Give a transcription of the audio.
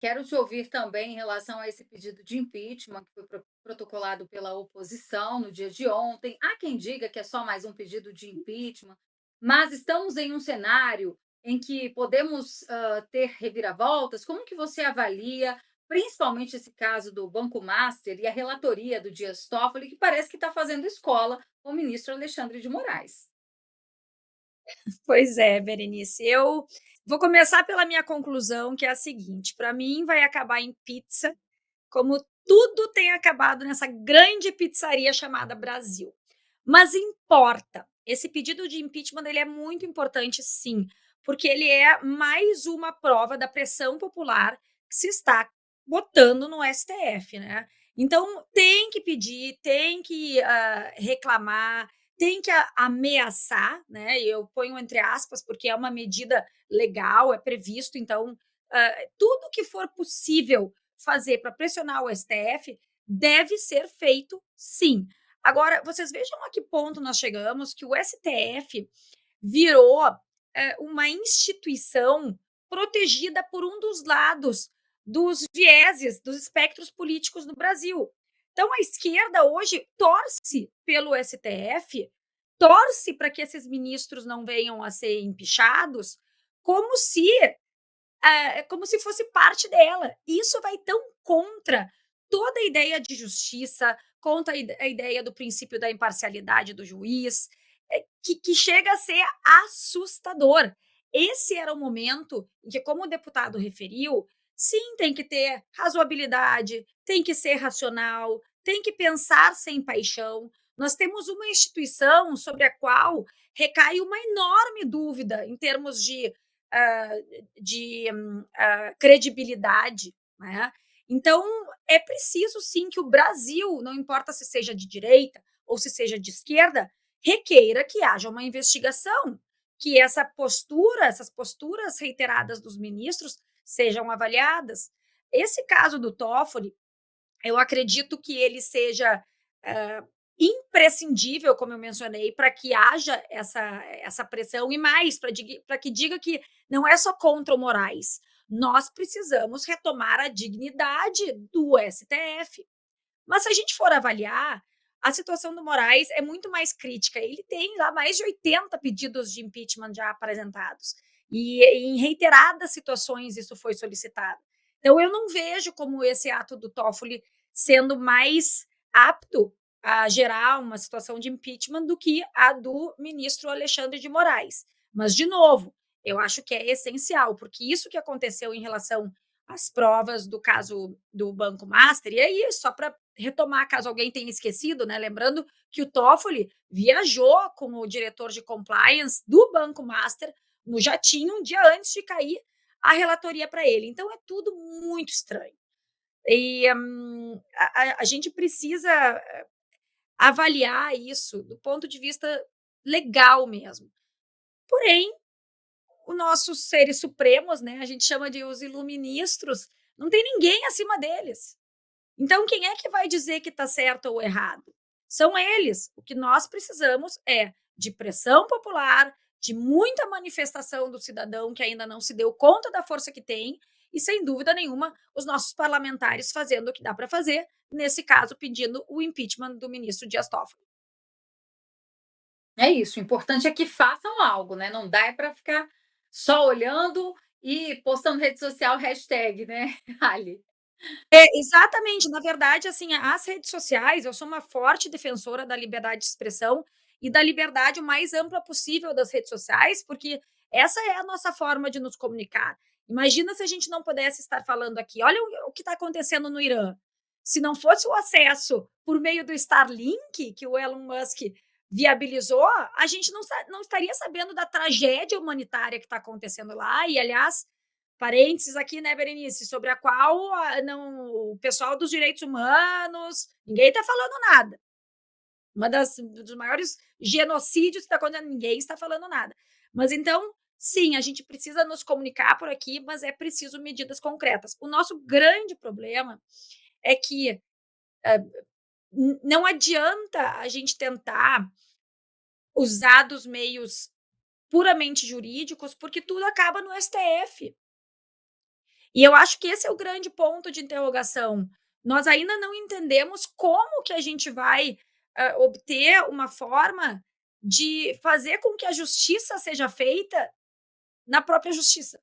Quero te ouvir também em relação a esse pedido de impeachment que foi protocolado pela oposição no dia de ontem. Há quem diga que é só mais um pedido de impeachment, mas estamos em um cenário em que podemos ter reviravoltas. Como que você avalia, principalmente esse caso do Banco Master e a relatoria do Dias Toffoli, que parece que está fazendo escola com o ministro Alexandre de Moraes? Pois é, Berenice. Eu vou começar pela minha conclusão, que é a seguinte: para mim, vai acabar em pizza, como tudo tem acabado nessa grande pizzaria chamada Brasil. Mas importa. Esse pedido de impeachment ele é muito importante, sim, porque ele é mais uma prova da pressão popular que se está botando no STF, né? Então tem que pedir, tem que reclamar, tem que ameaçar, né? Eu ponho entre aspas, porque é uma medida legal, é previsto, então tudo que for possível fazer para pressionar o STF deve ser feito, sim. Agora, vocês vejam a que ponto nós chegamos que o STF virou uma instituição protegida por um dos lados dos vieses, dos espectros políticos no Brasil. Então, a esquerda hoje torce pelo STF, torce para que esses ministros não venham a ser empichados, como se como se fosse parte dela. Isso vai tão contra toda a ideia de justiça, contra a ideia do princípio da imparcialidade do juiz, que chega a ser assustador. Esse era o momento em que, como o deputado referiu, sim, tem que ter razoabilidade, tem que ser racional, tem que pensar sem paixão. Nós temos uma instituição sobre a qual recai uma enorme dúvida em termos ah, de credibilidade, né? Então, é preciso sim que o Brasil, não importa se seja de direita ou se seja de esquerda, requeira que haja uma investigação, que essas posturas reiteradas dos ministros sejam avaliadas. Esse caso do Toffoli, eu acredito que ele seja uh, imprescindível, como eu mencionei, para que haja essa pressão e mais, para que diga que não é só contra o Moraes. Nós precisamos retomar a dignidade do STF. Mas se a gente for avaliar, a situação do Moraes é muito mais crítica. Ele tem lá mais de 80 pedidos de impeachment já apresentados. E em reiteradas situações isso foi solicitado. Então eu não vejo como esse ato do Toffoli sendo mais apto a gerar uma situação de impeachment do que a do ministro Alexandre de Moraes. Mas, de novo, eu acho que é essencial, porque isso que aconteceu em relação às provas do caso do Banco Master, e aí, só para retomar, caso alguém tenha esquecido, né? Lembrando que o Toffoli viajou com o diretor de compliance do Banco Master no jatinho um dia antes de cair a relatoria para ele. Então é tudo muito estranho. E a gente precisa avaliar isso do ponto de vista legal mesmo. Porém, os nossos seres supremos, né, a gente chama de os iluministros, não tem ninguém acima deles. Então, quem é que vai dizer que está certo ou errado? São eles. O que nós precisamos é de pressão popular, de muita manifestação do cidadão que ainda não se deu conta da força que tem, e, sem dúvida nenhuma, os nossos parlamentares fazendo o que dá para fazer, nesse caso, pedindo o impeachment do ministro Dias Toffoli. É isso, o importante é que façam algo, né? Não dá para ficar só olhando e postando rede social hashtag, né, Ali? É, exatamente. Na verdade, assim, as redes sociais, eu sou uma forte defensora da liberdade de expressão e da liberdade o mais ampla possível das redes sociais, porque essa é a nossa forma de nos comunicar. Imagina se a gente não pudesse estar falando aqui. Olha o que está acontecendo no Irã. Se não fosse o acesso por meio do Starlink, que o Elon Musk viabilizou, a gente não estaria sabendo da tragédia humanitária que está acontecendo lá. E, aliás, parênteses aqui, né, Berenice, sobre a qual não, o pessoal dos direitos humanos, ninguém está falando nada. Dos maiores genocídios que está acontecendo, ninguém está falando nada. Mas então, sim, a gente precisa nos comunicar por aqui, mas é preciso medidas concretas. O nosso grande problema é que não adianta a gente tentar usar dos meios puramente jurídicos, porque tudo acaba no STF. E eu acho que esse é o grande ponto de interrogação. Nós ainda não entendemos como que a gente vai, obter uma forma de fazer com que a justiça seja feita na própria justiça.